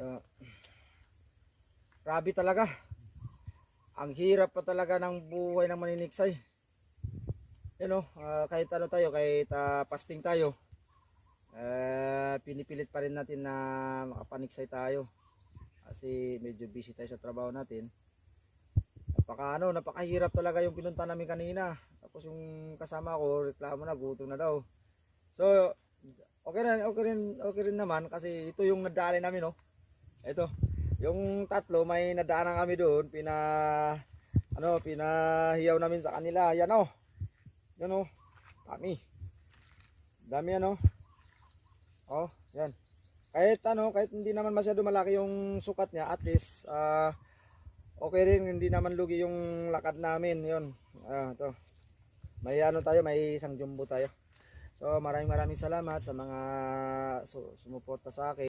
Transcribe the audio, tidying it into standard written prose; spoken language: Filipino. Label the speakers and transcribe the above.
Speaker 1: So, grabe talaga. Ang hirap pa talaga ng buhay ng maniniksay. Kahit ano tayo, kahit fasting tayo, pinipilit pa rin natin na makapaniksay tayo. Kasi medyo busy tayo sa trabaho natin. Napakahirap talaga yung pinunta namin kanina. Tapos yung kasama ko, reklamo na, gutom na daw. So, okay rin naman kasi ito yung nadali namin, no. Ito, yung tatlo may nadaanan kami doon, pinahiyaw namin sa kanila. Yan oh. Yan oh. Dami. Dami ano. Oh, yan. Kahit hindi naman masyado malaki yung sukat niya, at least okay rin, hindi naman lugi yung lakad namin, 'yon. Ito. May isang jumbo tayo. So, maraming salamat sa mga sumuporta sa akin.